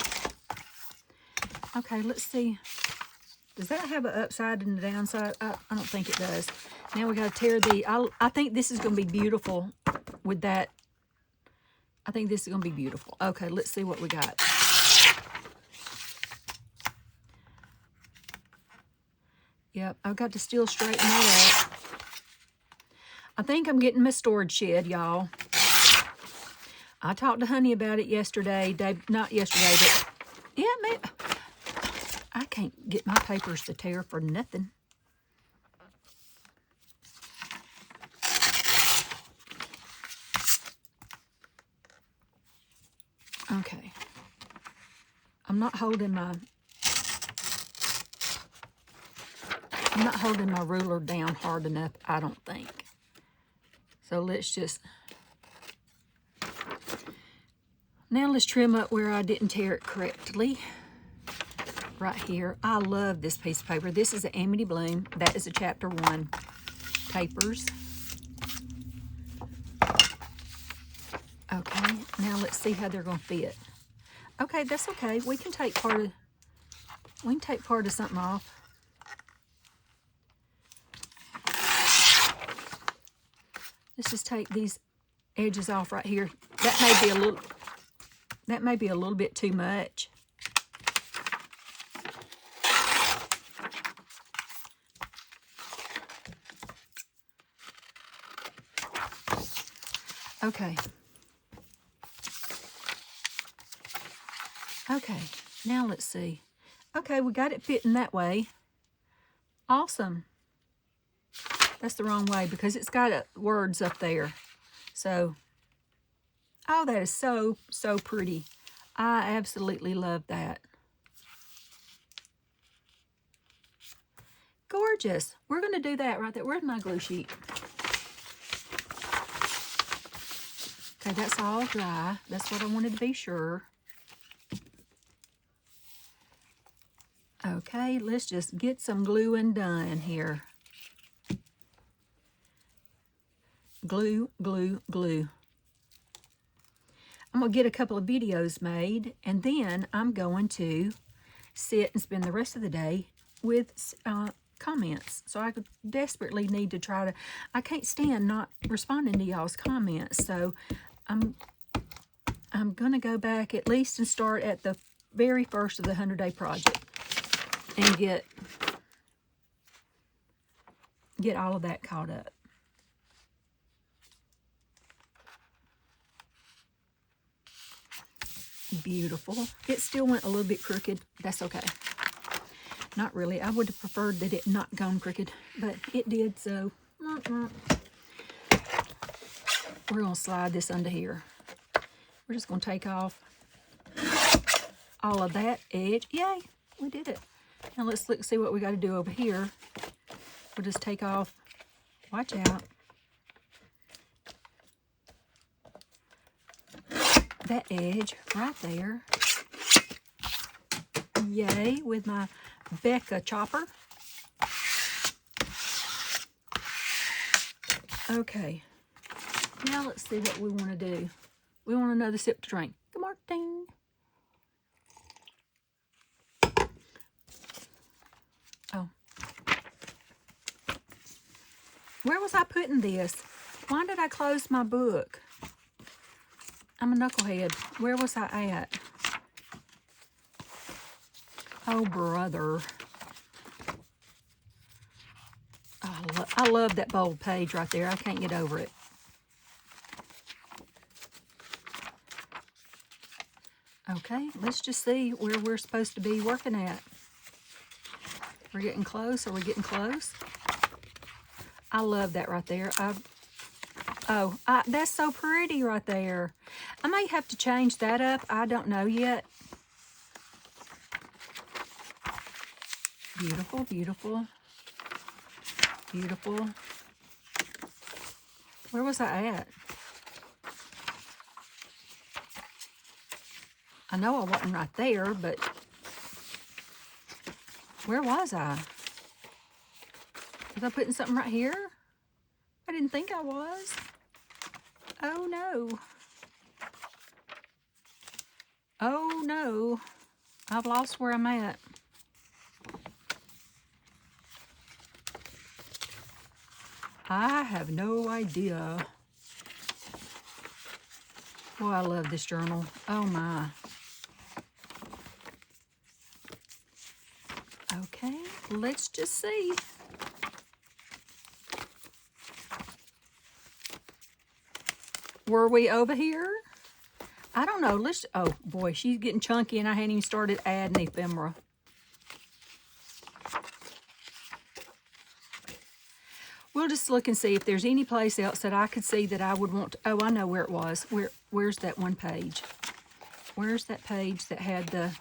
Okay, let's see. Does that have an upside and a downside? I don't think it does. Now we got to tear the... I think this is going to be beautiful with that. I think this is going to be beautiful. Okay, let's see what we got. Yep, I've got to still straighten that up. I think I'm getting my storage shed, y'all. I talked to Honey about it yesterday. Not yesterday, but yeah, maybe. I can't get my papers to tear for nothing. Okay. I'm not holding my ruler down hard enough, I don't think. So let's just... Now let's trim up where I didn't tear it correctly. Right here. I love this piece of paper. This is an Amity Bloom. That is a chapter 1 papers. Okay, now let's see how they're going to fit. Okay, that's okay. We can take part of something off. Let's just take these edges off right here. That may be a little bit too much. Okay. Okay, now let's see. Okay, we got it fitting that way. Awesome. That's the wrong way because it's got words up there. So, oh, that is so, so pretty. I absolutely love that. Gorgeous. We're going to do that right there. Where's my glue sheet? Okay, that's all dry. That's what I wanted to be sure. Okay, let's just get some gluing done here. Glue, glue, glue. I'm going to get a couple of videos made, and then I'm going to sit and spend the rest of the day with comments. So I could desperately need to try to... I can't stand not responding to y'all's comments, so I'm going to go back at least and start at the very first of the 100-day project and get all of that caught up. Beautiful. It still went a little bit crooked. That's okay. Not really. I would have preferred that it not gone crooked, but it did, so we're going to slide this under here. We're just going to take off all of that edge. Yay, we did it. Now let's look, see what we got to do over here. We'll just take off, watch out, that edge right there. Yay, with my Becca chopper. Okay, now let's see what we want to do. We want another sip to drink. Good morning. Oh. Where was I putting this? Why did I close my book? I'm a knucklehead. Where was I at? Oh, brother. Oh, I love that bold page right there. I can't get over it. Okay, let's just see where we're supposed to be working at. We're getting close. Are we getting close? I love that right there. That's so pretty right there. I may have to change that up. I don't know yet. Beautiful, beautiful, beautiful. Where was I at? I know I wasn't right there, but where was I? Was I putting something right here? I didn't think I was. Oh no. Oh no. I've lost where I'm at. I have no idea. Oh, I love this journal. Oh my. Okay, let's just see. Were we over here? I don't know. Let's. Oh boy, she's getting chunky, and I hadn't even started adding ephemera. We'll just look and see if there's any place else that I could see that I would want to. Oh, I know where it was. Where's that one page? Where's that page that had the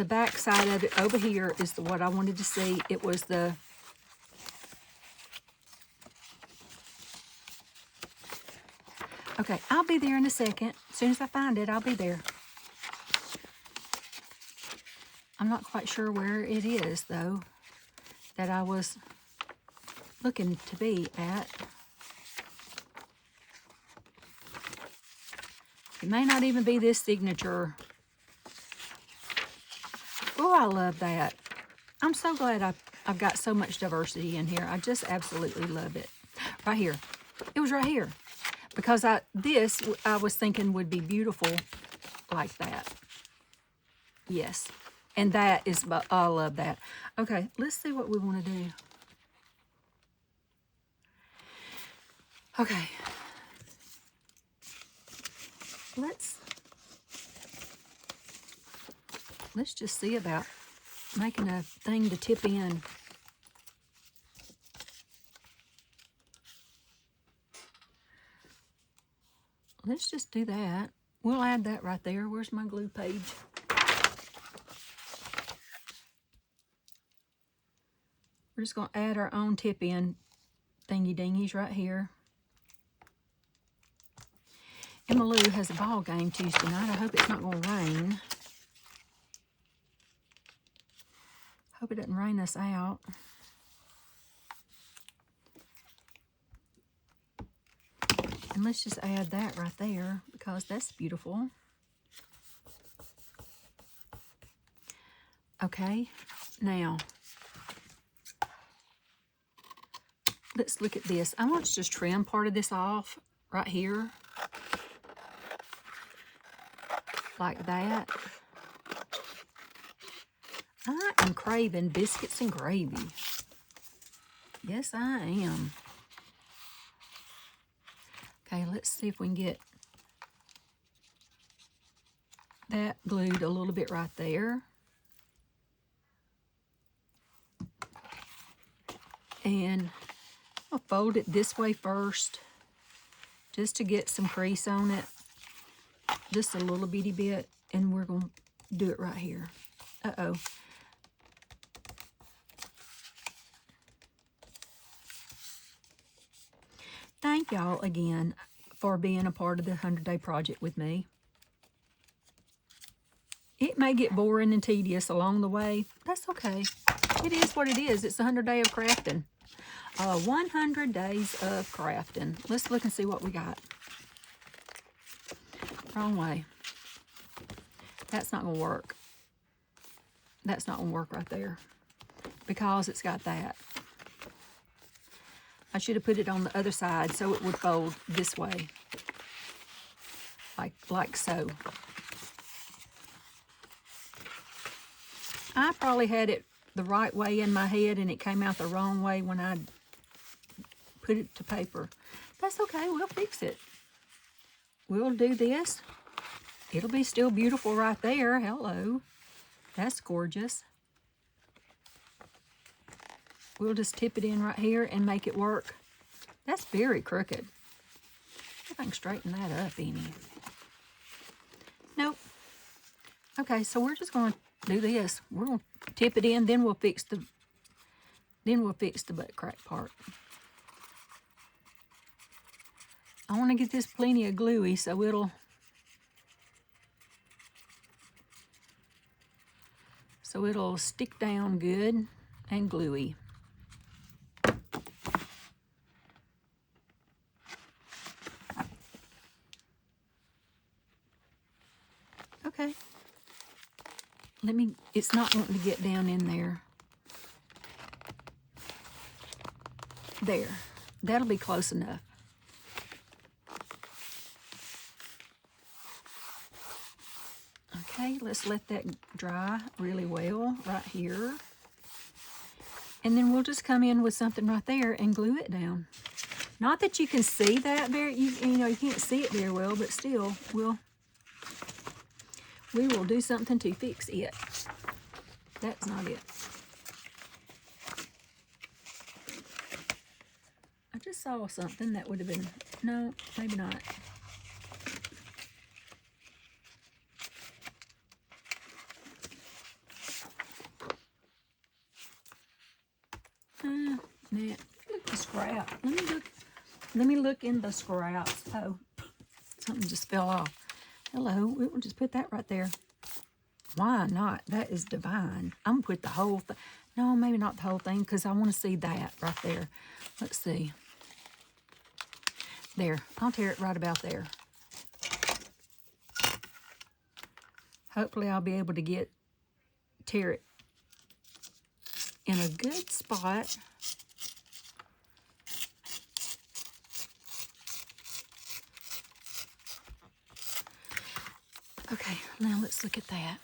back side of it? Over here is what I wanted to see. It was the okay, I'll be there in a second. As soon as I find it, I'll be there. I'm not quite sure where it is, though, that I was looking to be at. It may not even be this signature. Oh, I love that. I'm so glad I've got so much diversity in here. I just absolutely love it. Right here. It was right here. Because I was thinking would be beautiful like that. Yes. And that is, I love that. Okay, let's see what we want to do. Okay. Let's just see about making a thing to tip in. Let's just do that. We'll add that right there. Where's my glue page? We're just going to add our own tip in thingy-dingies right here. Emma Lou has a ball game Tuesday night. I hope it's not going to rain. Hope it doesn't rain us out. And let's just add that right there because that's beautiful. Okay, now let's look at this. I want to just trim part of this off right here. Like that. I am craving biscuits and gravy. Yes, I am. Okay, let's see if we can get that glued a little bit right there. And I'll fold it this way first, just to get some crease on it. Just a little bitty bit, and we're going to do it right here. Uh-oh. Thank y'all again for being a part of the 100-day project with me. It may get boring and tedious along the way. That's okay. It is what it is. It's the 100 day of crafting. 100 days of crafting. Let's look and see what we got. Wrong way. That's not gonna work. That's not gonna work right there because it's got that. I should have put it on the other side so it would fold this way, like so. I probably had it the right way in my head and it came out the wrong way when I put it to paper. That's okay, we'll fix it. We'll do this. It'll be still beautiful right there. Hello. That's gorgeous. We'll just tip it in right here and make it work. That's very crooked. If I can straighten that up any. Nope. Okay, so we're just going to do this. We're going to tip it in, then we'll fix the butt crack part. I want to get this plenty of gluey so it'll stick down good and gluey. Okay. It's not wanting to get down in there. There. That'll be close enough. Okay, let's let that dry really well right here. And then we'll just come in with something right there and glue it down. Not that you can see that you can't see it very well, but still, we will do something to fix it. That's not it. I just saw something that would have been, no, maybe not. Nah, look at the scrap. Let me look in the scraps. Oh, something just fell off. Hello, we'll just put that right there. Why not? That is divine. I'm gonna put the whole thing. No, maybe not the whole thing because I want to see that right there. Let's see. There, I'll tear it right about there. Hopefully I'll be able to tear it in a good spot. Okay, now let's look at that.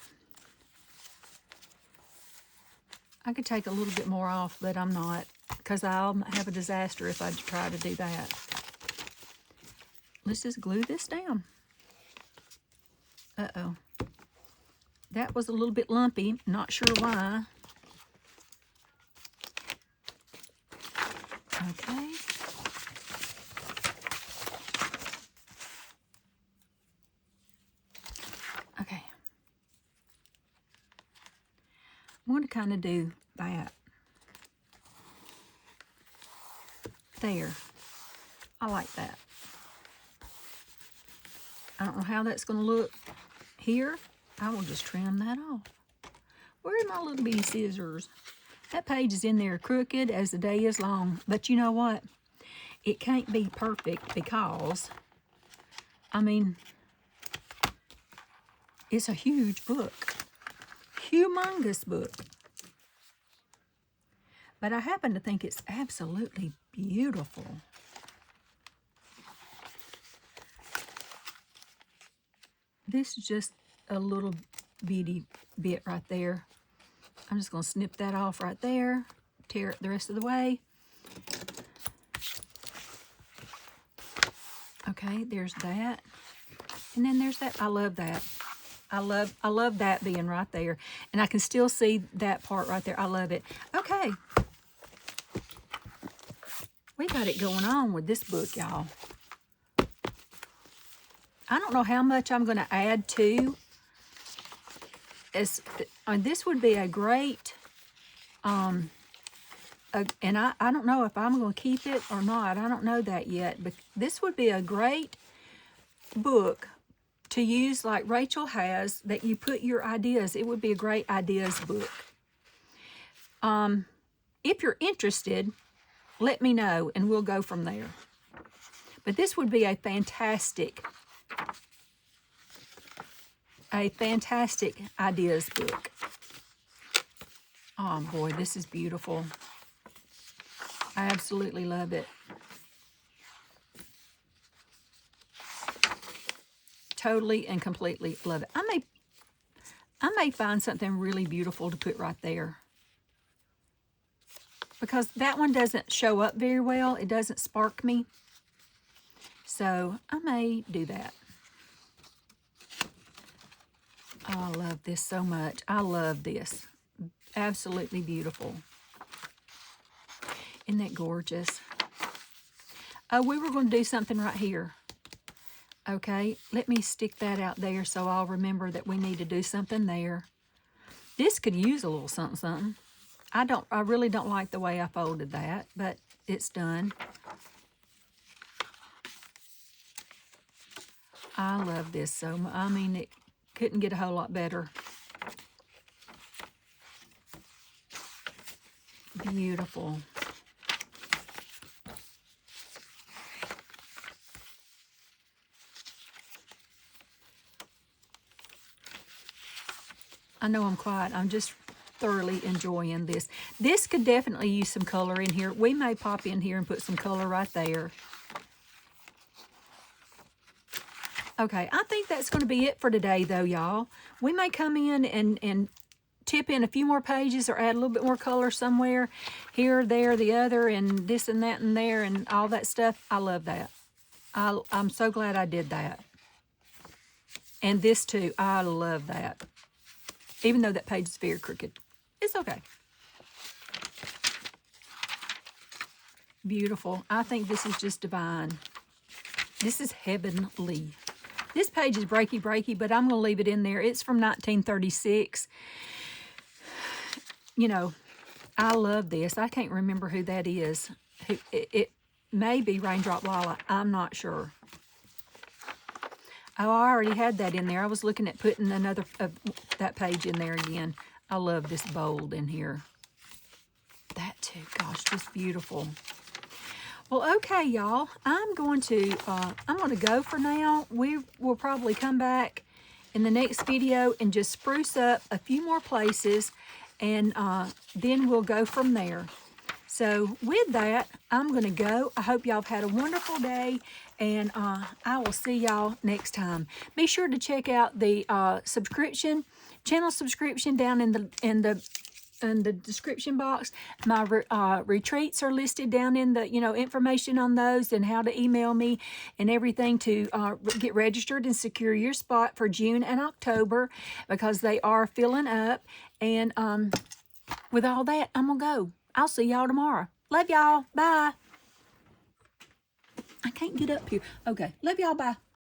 I could take a little bit more off, but I'm not, because I'll have a disaster if I try to do that. Let's just glue this down. Uh-oh. That was a little bit lumpy, not sure why. Okay. Okay. I'm going to kind of do that. There. I like that. I don't know how that's going to look here. I will just trim that off. Where are my little bitty scissors? That page is in there crooked as the day is long. But you know what? It can't be perfect because, I mean, it's a huge book. Humongous book. But I happen to think it's absolutely beautiful. This is just a little bitty bit right there. I'm just going to snip that off right there, tear it the rest of the way. Okay, there's that. And then there's that. I love that. I love that being right there. And I can still see that part right there. I love it. Okay. We got it going on with this book, y'all. I don't know how much I'm going to add to. This would be a great, and I don't know if I'm going to keep it or not. I don't know that yet. But this would be a great book to use like Rachel has, that you put your ideas. It would be a great ideas book. If you're interested, let me know and we'll go from there. But this would be a fantastic ideas book. Oh boy, this is beautiful. I absolutely love it. Totally and completely love it. I may find something really beautiful to put right there, because that one doesn't show up very well. It doesn't spark me. So I may do that. Oh, I love this so much. I love this. Absolutely beautiful. Isn't that gorgeous? Oh, we were going to do something right here. Okay, let me stick that out there so I'll remember that we need to do something there. This could use a little something, something. I really don't like the way I folded that, but it's done. I love this so much. I mean, it couldn't get a whole lot better. Beautiful. I know I'm quiet. I'm just thoroughly enjoying this. This could definitely use some color in here. We may pop in here and put some color right there. Okay, I think that's going to be it for today, though, y'all. We may come in and tip in a few more pages or add a little bit more color somewhere, here, there, the other, and this and that and there and all that stuff. I love that. I'm so glad I did that. And this, too. I love that. Even though that page is very crooked. It's okay. Beautiful. I think this is just divine. This is heavenly. This page is breaky, but I'm going to leave it in there. It's from 1936. You know, I love this. I can't remember who that is. It may be Raindrop Lila. I'm not sure. Oh, I already had that in there. I was looking at putting another that page in there again. I love this bold in here. That too. Gosh, just beautiful. Well, okay, y'all. I'm going to go for now. We will probably come back in the next video and just spruce up a few more places, and then we'll go from there. So with that, I'm going to go. I hope y'all have had a wonderful day, and I will see y'all next time. Be sure to check out the channel subscription down in the description box. My retreats are listed down in the information on those and how to email me and everything to get registered and secure your spot for June and October, because they are filling up. And with all that, I'm gonna go. I'll see y'all tomorrow. Love y'all. Bye. I can't get up here. Okay. Love y'all. Bye.